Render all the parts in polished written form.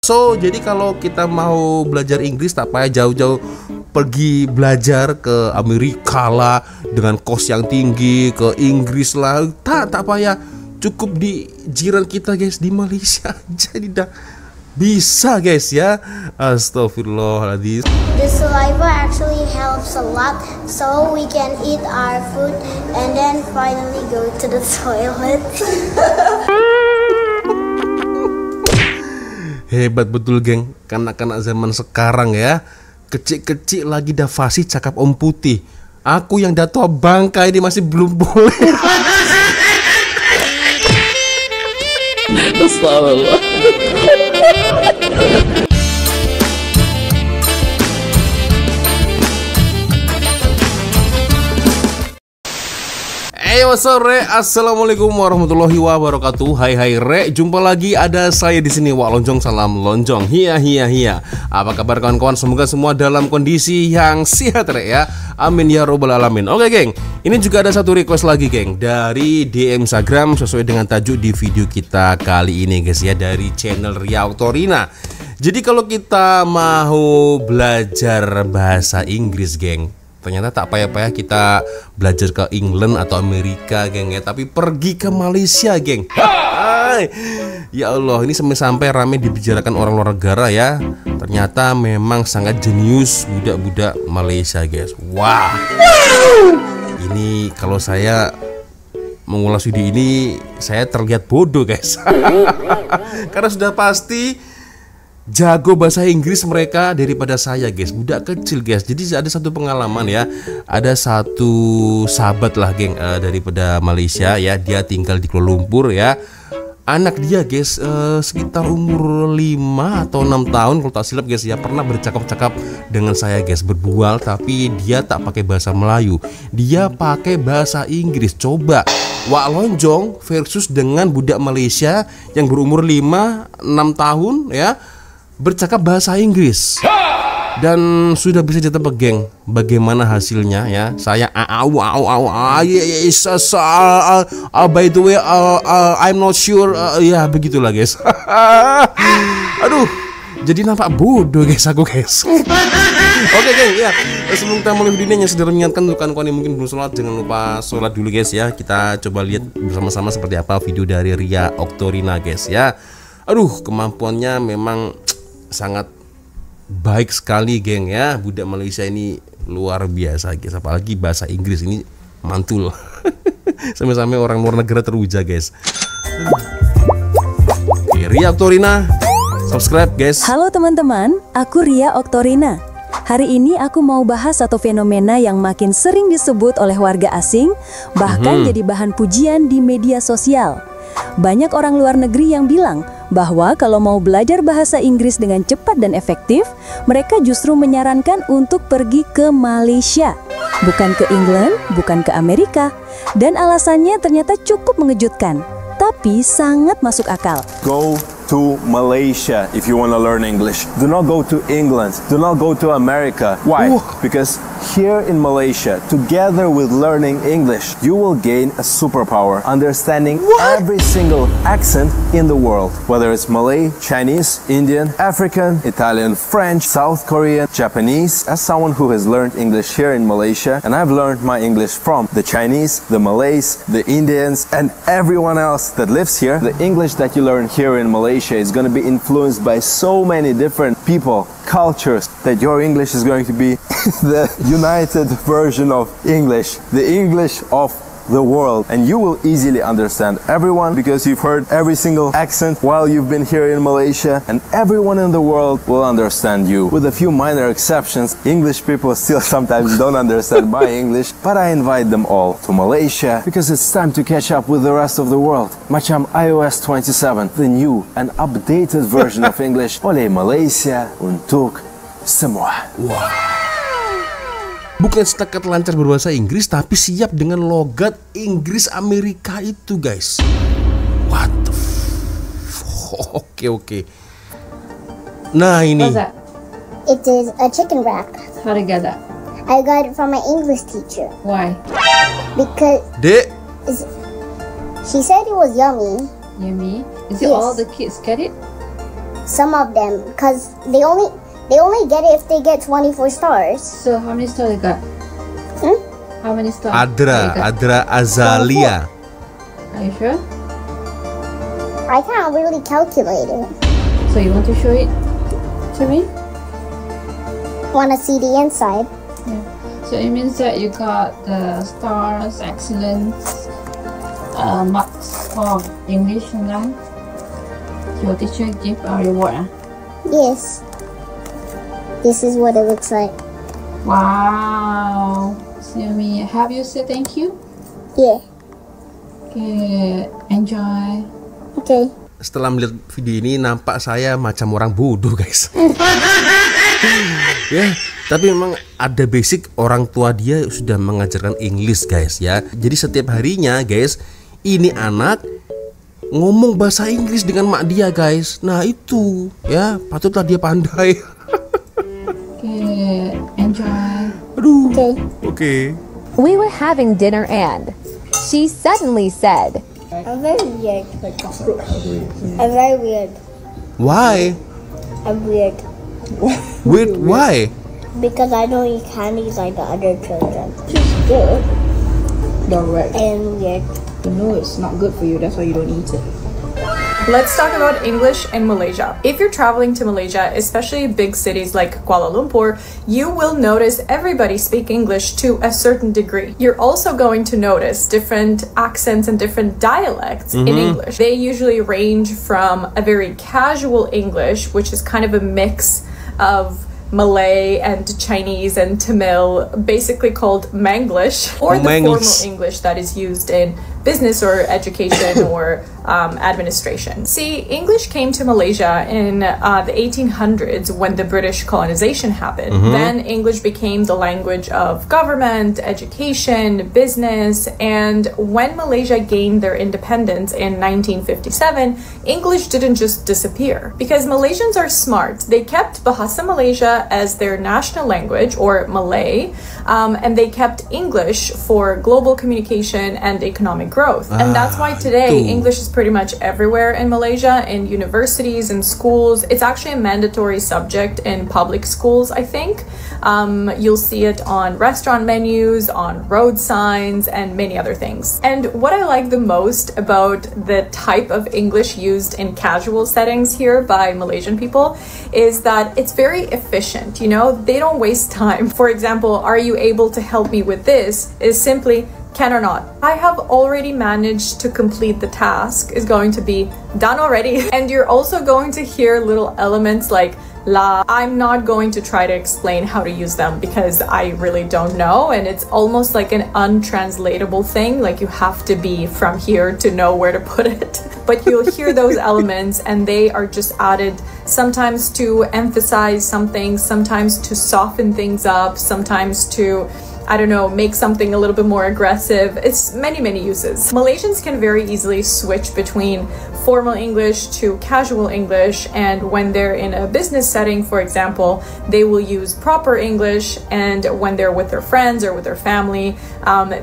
So, jadi kalau kita mau belajar Inggris tak payah jauh-jauh pergi belajar ke Amerika lah dengan kos yang tinggi, ke Inggris lah. Tak payah, cukup di jiran kita guys, di Malaysia. Jadi dah bisa guys ya. Astagfirullahaladzim. The saliva actually helps a lot, so we can eat our food and then finally go to the toilet. Hebat betul geng, kanak-kanak zaman sekarang ya. Kecil-kecil lagi dah fasih cakap om putih. Aku yang dah tua bangkai ini masih belum boleh. Astagfirullah. Sore, assalamualaikum warahmatullahi wabarakatuh. Hai Re, jumpa lagi ada saya di sini Wak Lonjong, salam lonjong. Hiya. Apa kabar kawan-kawan? Semoga semua dalam kondisi yang sehat Re ya. Amin ya robbal alamin. Oke geng, ini juga ada satu request lagi geng dari DM Instagram sesuai dengan tajuk di video kita kali ini guys ya, dari channel Ria Oktorina. Jadi kalau kita mau belajar bahasa Inggris geng, ternyata tak payah-payah kita belajar ke England atau Amerika geng ya, tapi pergi ke Malaysia geng. Ya Allah, ini sampai rame dibicarakan orang luar negara ya. Ternyata memang sangat jenius budak-budak Malaysia guys. Wah, ini kalau saya mengulas video ini saya terlihat bodoh guys. Karena sudah pasti jago bahasa Inggris mereka daripada saya guys, budak kecil guys. Jadi ada satu pengalaman ya, ada satu sahabat lah geng daripada Malaysia ya, dia tinggal di Kuala Lumpur ya. Anak dia guys sekitar umur 5 atau 6 tahun kalau tak silap guys ya, pernah bercakap-cakap dengan saya guys, berbual, tapi dia tak pakai bahasa Melayu, dia pakai bahasa Inggris. Coba Wak Lonjong versus dengan budak Malaysia yang berumur 5-6 tahun ya, bercakap bahasa Inggris dan sudah bisa ditebak geng bagaimana hasilnya ya. Saya by the way I'm not sure ya begitulah guys. Aduh, jadi nampak bodoh guys aku guys. Oke geng ya, sebelum kita mulai videonya yang sudah mengingatkan untuk kawan-kawan yang mungkin belum sholat, jangan lupa sholat dulu guys ya. Kita coba lihat bersama-sama seperti apa video dari Ria Oktorina guys ya. Aduh, kemampuannya memang sangat baik sekali geng ya. Budak Malaysia ini luar biasa guys, apalagi bahasa Inggris ini mantul. Sampai-sampai orang luar negara teruja guys. Oke, Ria Oktorina, subscribe guys. Halo teman-teman, aku Ria Oktorina. Hari ini aku mau bahas satu fenomena yang makin sering disebut oleh warga asing, bahkan jadi bahan pujian di media sosial. Banyak orang luar negeri yang bilang bahwa kalau mau belajar bahasa Inggris dengan cepat dan efektif, mereka justru menyarankan untuk pergi ke Malaysia, bukan ke England, bukan ke Amerika. Dan alasannya ternyata cukup mengejutkan, tapi sangat masuk akal. Go to Malaysia if you want to learn English. Do not go to England. Do not go to America. Why? Because here in Malaysia, together with learning English, you will gain a superpower, understanding every single accent in the world. Whether it's Malay, Chinese, Indian, African, Italian, French, South Korean, Japanese. As someone who has learned English here in Malaysia, and I've learned my English from the Chinese, the Malays, the Indians, and everyone else that lives here, the English that you learn here in Malaysia is going to be influenced by so many different people, cultures, that your English is going to be the united version of English, the English of the world, and you will easily understand everyone because you've heard every single accent while you've been here in Malaysia, and everyone in the world will understand you. With a few minor exceptions, English people still sometimes don't understand my English, but I invite them all to Malaysia because it's time to catch up with the rest of the world. Macam iOS 27, the new and updated version of English oleh Malaysia untuk semua. Bukan setakat lancar berbahasa Inggris, tapi siap dengan logat Inggris Amerika itu guys. What the Oke. Nah ini. What's that? It is a chicken wrap. How did you get that? I got it from my English teacher. Why? Because Dek, she said it was yummy. Yummy. Is Yes. it all the kids get it? Some of them, because they only get it if they get 24 stars. So how many stars you got? How many stars? Adra Azalia. Are you sure? I can't really calculate it. So you want to show it to me? Want to see the inside? Yeah. So it means that you got the stars, excellence, marks for English and that. Your teacher give a reward. Yes. This is what it looks like. Wow. So have you said thank you? Yeah. Okay. Enjoy. Okay. Setelah melihat video ini nampak saya macam orang bodoh guys. Ya, tapi memang ada basic orang tua dia sudah mengajarkan English guys ya. Jadi setiap harinya guys, ini anak ngomong bahasa Inggris dengan mak dia guys. Nah itu ya patutlah dia pandai. Okay, enjoy. Aduh. Okay. Okay. We were having dinner and she suddenly said, I'm very weird. I'm very weird. Why? I'm weird. Wait, why? Because I don't eat candies like the other children. Good. Direct. And weird. You know it's not good for you, that's why you don't eat it. Let's talk about English in Malaysia. If you're traveling to Malaysia, especially big cities like Kuala Lumpur, you will notice everybody speak English to a certain degree. You're also going to notice different accents and different dialects in English. They usually range from a very casual English, which is kind of a mix of Malay and Chinese and Tamil, basically called Manglish, or the formal English that is used in business or education or administration. See, English came to Malaysia in the 1800s when the British colonization happened. Then English became the language of government, education, business, and when Malaysia gained their independence in 1957, English didn't just disappear. Because Malaysians are smart. They kept Bahasa Malaysia as their national language, or Malay, and they kept English for global communication and economic growth. And that's why today English is pretty much everywhere in Malaysia, in universities and schools. It's actually a mandatory subject in public schools, I think. You'll see it on restaurant menus, on road signs, and many other things. And what I like the most about the type of English used in casual settings here by Malaysian people is that it's very efficient, you know? They don't waste time. For example, are you able to help me with this? Is simply can or not. I have already managed to complete the task is going to be done already. And you're also going to hear little elements like la. I'm not going to try to explain how to use them because I really don't know, and it's almost like an untranslatable thing, like you have to be from here to know where to put it. But you'll hear those elements and they are just added sometimes to emphasize something, sometimes to soften things up, sometimes to, I don't know, make something a little bit more aggressive. It's many uses. Malaysians can very easily switch between formal English to casual English, and when they're in a business setting, for example, they will use proper English, and when they're with their friends or with their family,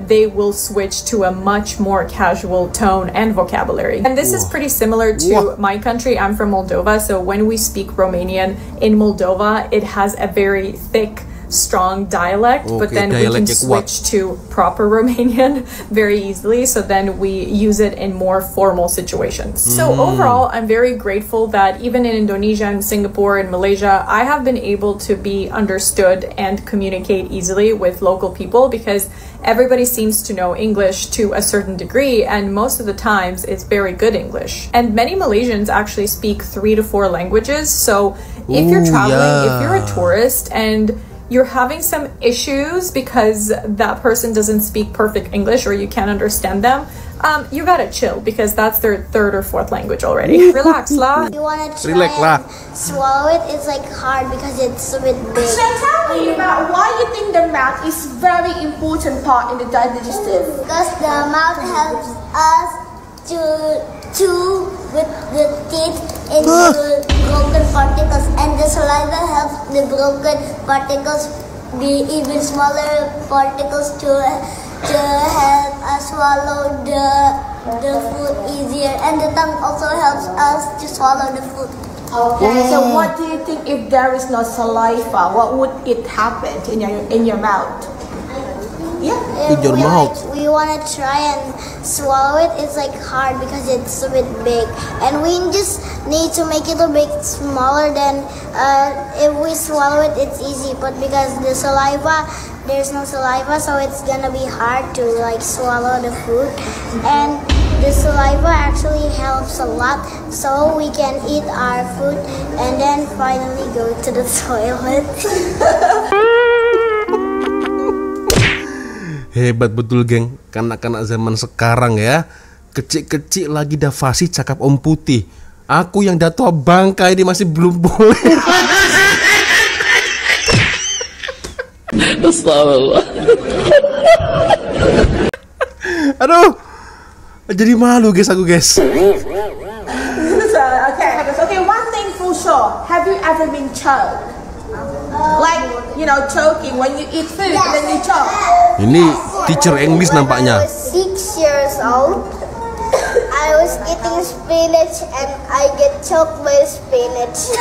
they will switch to a much more casual tone and vocabulary. And this is pretty similar to my country. I'm from Moldova, so when we speak Romanian in Moldova, it has a very thick, strong dialect, but then we can switch to proper Romanian very easily, so then we use it in more formal situations. So overall, I'm very grateful that even in Indonesia and Singapore and Malaysia, I have been able to be understood and communicate easily with local people because everybody seems to know English to a certain degree, and most of the times it's very good English. And many Malaysians actually speak 3 to 4 languages, so if you're traveling, if you're a tourist and you're having some issues because that person doesn't speak perfect English or you can't understand them, you gotta chill because that's their 3rd or 4th language already. Relax lah. You wanna try and swallow it? It's like hard because it's a bit big. So tell me about why you think the mouth is very important part in the digestive. Because the mouth helps us to chew with the teeth into broken particles, and the saliva helps the broken particles be even smaller particles to help us swallow the food easier, and the tongue also helps us to swallow the food. Okay. So what do you think if there is no saliva? What would it happen in your mouth? Yeah. In your mouth. We want to try and swallow it. It's like hard because it's a bit big, and we just need to make it a bit smaller. Than if we swallow it, it's easy. But because the saliva, there's no saliva, so it's gonna be hard to like swallow the food. And the saliva actually helps a lot, so we can eat our food and then finally go to the toilet. Hebat betul geng, kanak-kanak zaman sekarang ya. Kecil-kecil lagi dah fasih cakap om putih. Aku yang dah tua bangka ini masih belum boleh. Astagfirullah. Aduh, jadi malu guys aku guys. Okay, one thing for sure. Have you ever been choked? Like, choking when you eat food, then you choke. Ini teacher English nampaknya. I was 6 years old. I was eating spinach and I get choked by spinach.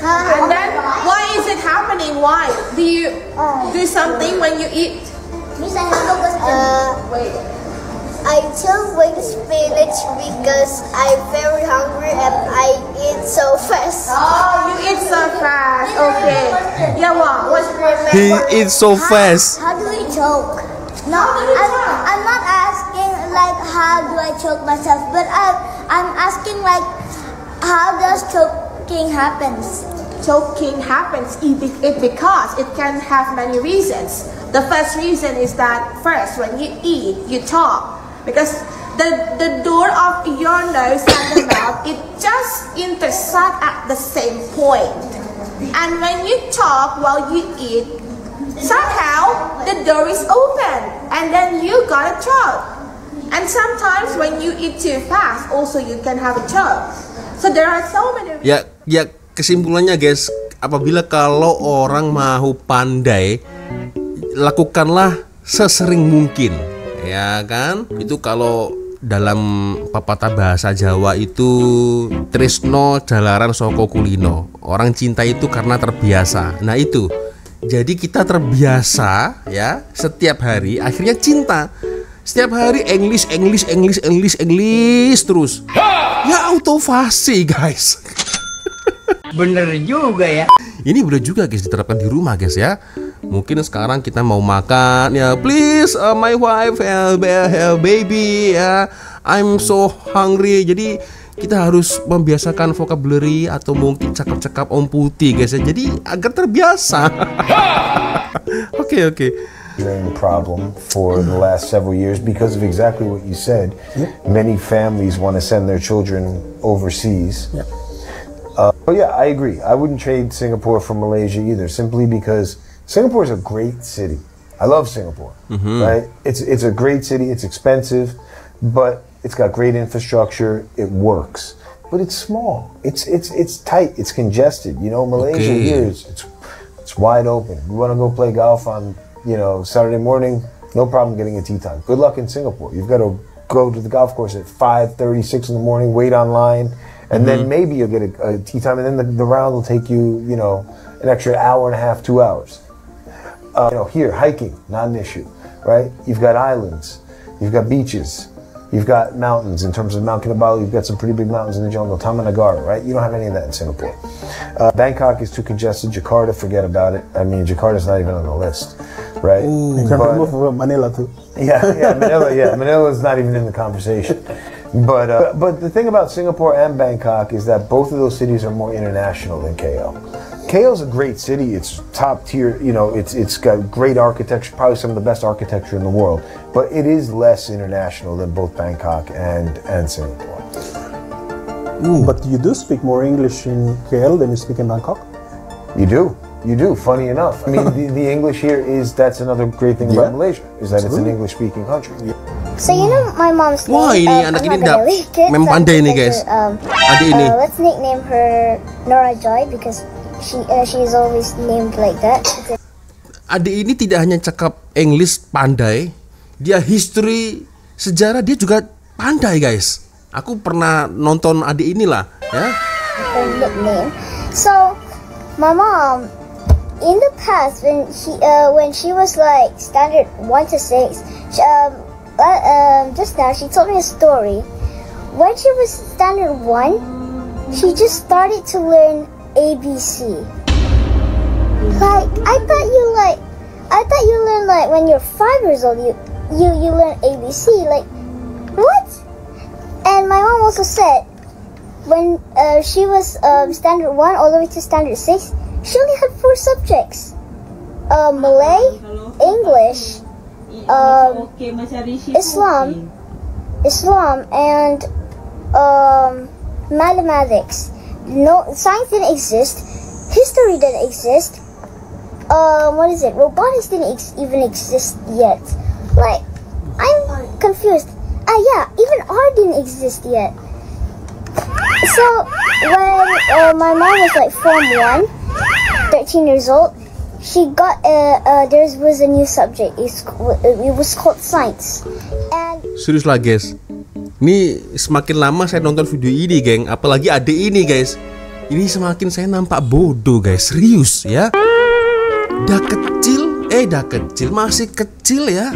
And then, why is it happening? Why? Do you do something when you eat? Wait. I choke by spinach because I'm very hungry and I eat so fast. Oh, you eat so fast. Okay. Yeah, what's He eats so fast. How do we choke? No, I'm not asking like how do I choke myself, but I'm asking like how does choking happens? Choking happens because it can have many reasons. The first reason is that first when you eat, you talk. Because the door of your nose and the mouth, it just intersect at the same point. And when you talk while you eat, somehow the door is open and then you got a choke. And sometimes when you eat too fast, also you can have a choke. So there are so many. Ya kesimpulannya guys, apabila kalau orang mau pandai, lakukanlah sesering mungkin. Ya kan, itu kalau dalam pepatah bahasa Jawa itu tresno jalaran soko kulino. Orang cinta itu karena terbiasa. Nah itu, jadi kita terbiasa ya setiap hari, akhirnya cinta. Setiap hari English terus. Ya autovasi guys. Bener juga ya. Ini bener juga guys, diterapkan di rumah guys ya. Mungkin sekarang kita mau makan ya, please my wife, baby ya, I'm so hungry. Jadi kita harus membiasakan vocabulary atau mungkin cakap-cakap om putih guys ya. Jadi agar terbiasa. Oke. Problem for the last several years because of exactly what you said. Many families want to send their children overseas. But yeah, I agree. I wouldn't trade Singapore for Malaysia either, simply because Singapore is a great city. I love Singapore, right? It's a great city. It's expensive, but it's got great infrastructure. It works, but it's small. It's tight. It's congested. Malaysia here it's wide open. You want to go play golf on Saturday morning? No problem getting a tee time. Good luck in Singapore. You've got to go to the golf course at 5:36 in the morning. Wait online. And then maybe you'll get a tee time, and then the round will take you, an extra hour and a half, 2 hours. Here, hiking, not an issue, right? You've got islands, you've got beaches, you've got mountains. In terms of Mount Kinabalu, you've got some pretty big mountains in the jungle, Taman Negara, right? You don't have any of that in Singapore. Bangkok is too congested. Jakarta, forget about it. I mean, Jakarta's not even on the list, right? You can remove Manila too. Manila is not even in the conversation. But the thing about Singapore and Bangkok is that both of those cities are more international than KL. KL is a great city. It's top tier. It's got great architecture, probably some of the best architecture in the world. But it is less international than both Bangkok and Singapore. But you do speak more English in KL than you speak in Bangkok? You do. Funny enough. I mean, the English here that's another great thing about Malaysia, is that it's an English-speaking country. So my mom's name. Wah, ini anak ini memang pandai nih guys. Adik ini. Let's nickname her Nora Joy because she's always named like that. Adik ini tidak hanya cakap English pandai, dia history, sejarah dia juga pandai guys. Aku pernah nonton adik inilah ya. her nickname. So my mom, in the past, when she was like standard 1 to 6, just now she told me a story. When she was standard 1, she just started to learn ABC. Like I thought you learn like when you're 5 years old. You learn ABC. Like what? And my mom also said when she was standard 1 all the way to standard 6, she only had 4 subjects: Malay, English, Islam, and mathematics. No, science didn't exist. History didn't exist. Robotics didn't even exist yet. Like, I'm confused. Yeah, even art didn't exist yet. So when my mom was like Form 1, 13 years old, she got there was a new subject. It was called science. And serius lah guys, ini semakin lama saya nonton video ini geng, apalagi adik ini guys, ini semakin saya nampak bodoh guys, serius ya. Dah kecil, masih kecil ya,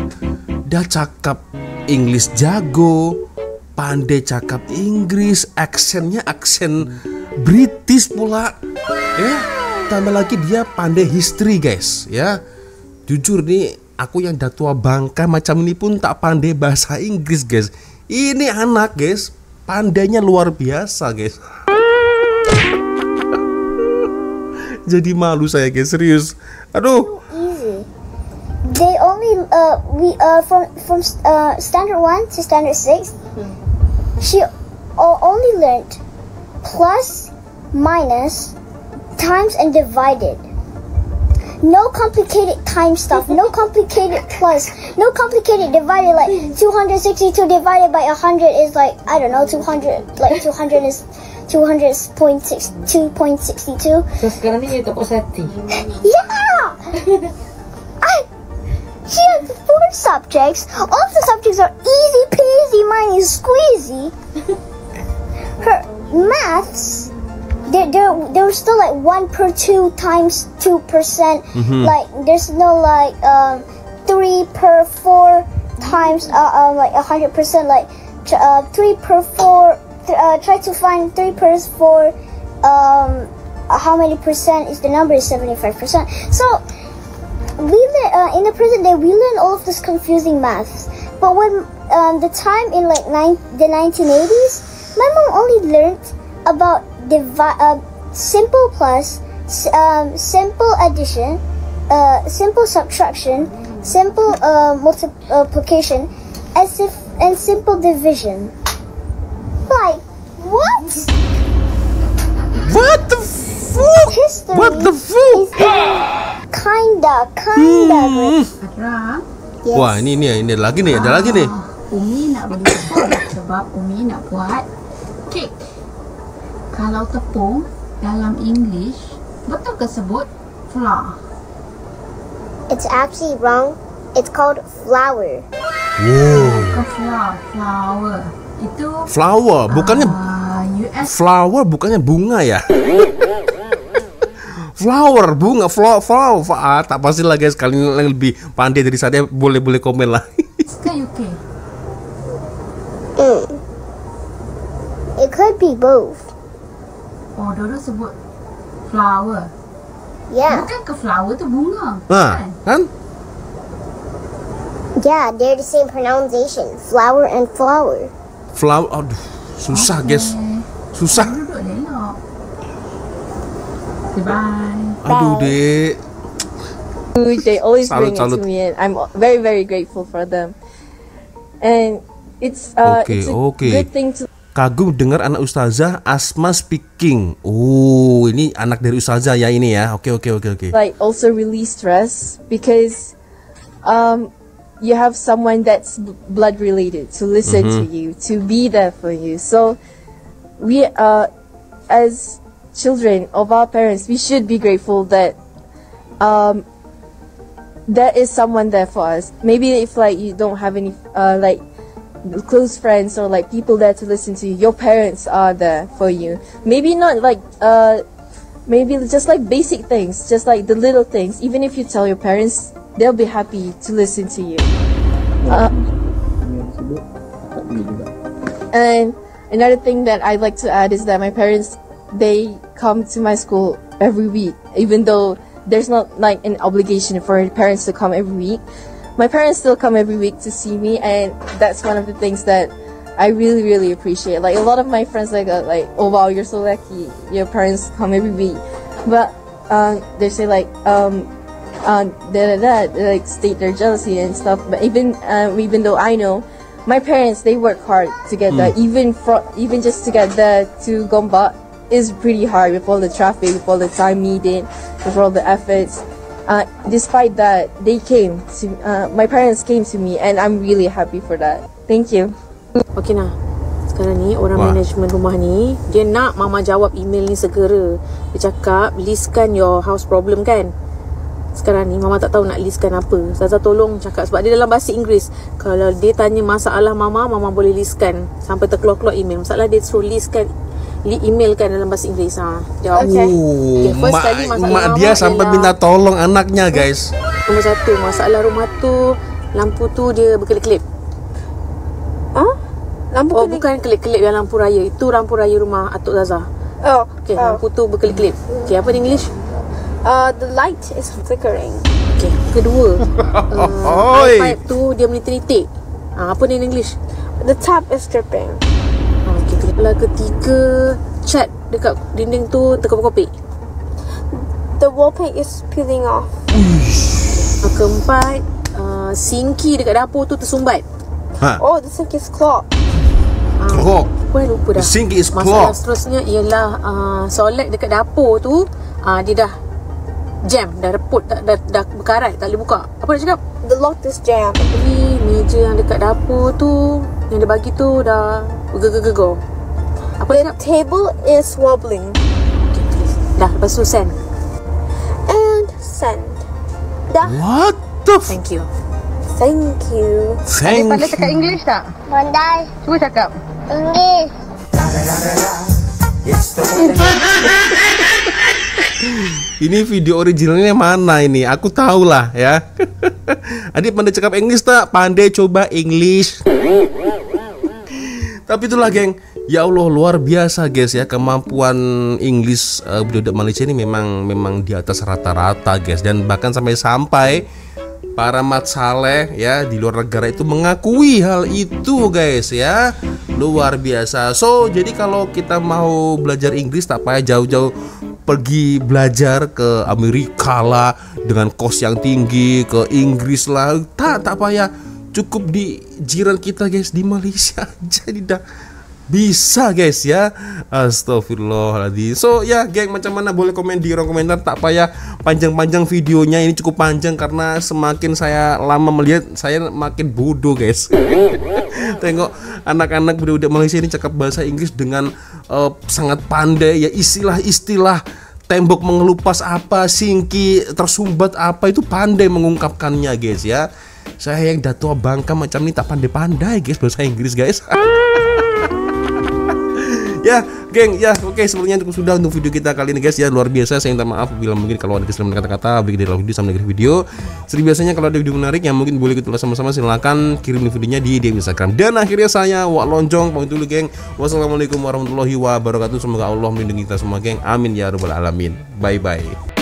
dah cakap English jago, pandai cakap Inggris, aksennya aksen British pula ya. Tambah lagi dia pandai history guys ya. Jujur nih, aku yang dah tua bangka macam ini pun tak pandai bahasa Inggris guys. Ini anak guys, pandainya luar biasa guys. Jadi malu saya guys, serius. Aduh. Easy. They only from standard 1 to standard 6. She only learned plus, minus, times, and divided. No complicated time stuff, no complicated plus, no complicated divided, like 262 divided by 100 is like, I don't know, 200, like 200 is 200.62. So sekarang ni tak posati. Yeah! She has 4 subjects. All the subjects are easy peasy, mine is squeezy. Her maths, there was still like 1 per 2 times 2%. Like there's no like 3 per 4 times like 100%. Like 3 per 4. Try to find 3 per 4. How many percent is the number? Is 75%. So we in the present day we learn all of this confusing maths. But when the time in like the 1980s, my mom only learned about simple plus, simple addition, simple subtraction, simple multiplication, and simple division. Like what? What the fuck? History. What the fuck? Kinda great. Yes. Wah ini ada lagi nih. Umi nak beli tepung sebab Umi nak buat kek. Kalau tepung dalam English betul ke sebut flour? It's actually wrong. It's called flour. Flower. Itu flower, bukannya flower, bukannya bunga ya. Flower, bunga, flower. Tak pasti lah guys, kalian yang lebih pandai dari saya boleh komen lah. Ke UK? It could be both. Oh, Dodo sebut flower. Yeah. Bukan ke flower tu bunga? Kan? Yeah, they're the same pronunciation. Flower and flower. Flower, aduh, susah guys, susah. Duduk elok. Goodbye. Aduh dek. They always Salut, bring salut. it to me, and I'm very, very grateful for them. And it's a good thing to. Kagum dengar anak ustazah Asma speaking. Oh, ini anak dari ustazah ya ini ya. Oke. Like also release stress because you have someone that's blood related to listen to you, to be there for you. So we as children of our parents, we should be grateful that there is someone there for us. Maybe if like you don't have any close friends or like people there to listen to you. Your parents are there for you. Maybe not like maybe just like basic things, just like the little things. Even if you tell your parents, they'll be happy to listen to you. And another thing that I'd like to add is that my parents, they come to my school every week, even though there's not like an obligation for parents to come every week. My parents still come every week to see me, and that's one of the things that I really appreciate. Like a lot of my friends like oh wow, you're so lucky, your parents come every week. But they say like like state their jealousy and stuff. But even though I know my parents, they work hard to get there. Even just to get there to Gombak is pretty hard with all the traffic, with all the time needed, with all the efforts. Despite that, they came to my parents came to me, and I'm really happy for that. Thank you. Okay nah, sekarang ni orang manajemen rumah ni, dia nak mama jawab email ni segera. Dia cakap listkan your house problem kan. Sekarang ni mama tak tahu nak listkan apa. Zaza tolong cakap, sebab dia dalam bahasa Inggeris. Kalau dia tanya masalah mama boleh listkan sampai terkeluar-keluar email. Masalah dia suruh listkan email kan dalam bahasa Inggeris. Jawab. Okay, first kali mak dia sampai minta tolong anaknya, guys. Nombor 1, masalah rumah tu, lampu tu dia berkelip-kelip. Lampu bukan kelip-kelip yang lampu raya. Itu lampu raya rumah Atuk Zaza. Okay, lampu tu berkelip-kelip. Okay, apa di English? The light is flickering. Okay, kedua, pipe tu dia meniti-nitik. Apa ni in English? The tap is dripping. Okay, ketiga, cat dekat dinding tu terkopik-kopik. The wallpaper is peeling off. Keempat, sinki dekat dapur tu tersumbat. Oh, the sink is clogged. Clogged. Aku lupa dah. The sink is Masalah clogged. seterusnya ialah solet dekat dapur tu, dia dah jam, dah reput, dah berkarat, tak boleh buka. Apa nak cakap? The lock is jammed. Ni meja yang dekat dapur tu, yang dia bagi tu dah bergegar-gegar. Apa the table is wobbling. Okay, dah, lepas tu send. And send. Dah. What the Thank you. Thank you. Adik pandai cakap English tak? Pandai. Cuba cakap. English. Ini video originalnya mana ini? Aku tahu lah ya. Adik pandai cakap English tak? Pandai coba English. Tapi itulah geng, ya Allah luar biasa guys ya, kemampuan English budak Malaysia ini memang di atas rata-rata guys, dan bahkan sampai para mat saleh ya di luar negara itu mengakui hal itu guys ya, luar biasa. So jadi kalau kita mau belajar Inggris tak payah jauh-jauh pergi belajar ke Amerika lah dengan kos yang tinggi, ke Inggris lah, tak payah, cukup di jiran kita guys, di Malaysia jadi dah bisa guys ya. Astagfirullahaladzim. So ya geng, macam mana boleh komen di kolom komentar. Tak payah panjang-panjang videonya, ini cukup panjang karena semakin saya lama melihat saya makin bodoh guys. Tengok anak-anak budak-budak Malaysia ini cakap bahasa Inggris dengan sangat pandai ya, istilah-istilah tembok mengelupas apa, singki tersumbat apa, itu pandai mengungkapkannya guys ya. Saya yang dah tua bangka macam ini tak pandai-pandai guys bahasa Inggris guys. Ya geng, ya oke, sebelumnya cukup sudah untuk video kita kali ini guys ya, luar biasa. Saya minta maaf bila mungkin kalau ada kesalahan kata-kata baik di dalam video sama di video. Seperti biasanya kalau ada video menarik yang mungkin boleh kita ulas sama-sama, silahkan kirim videonya di DM Instagram. Dan akhirnya saya Wak Lonjong pamit dulu geng. Wassalamualaikum warahmatullahi wabarakatuh. Semoga Allah melindungi kita semua geng, amin ya rabbal alamin. Bye bye.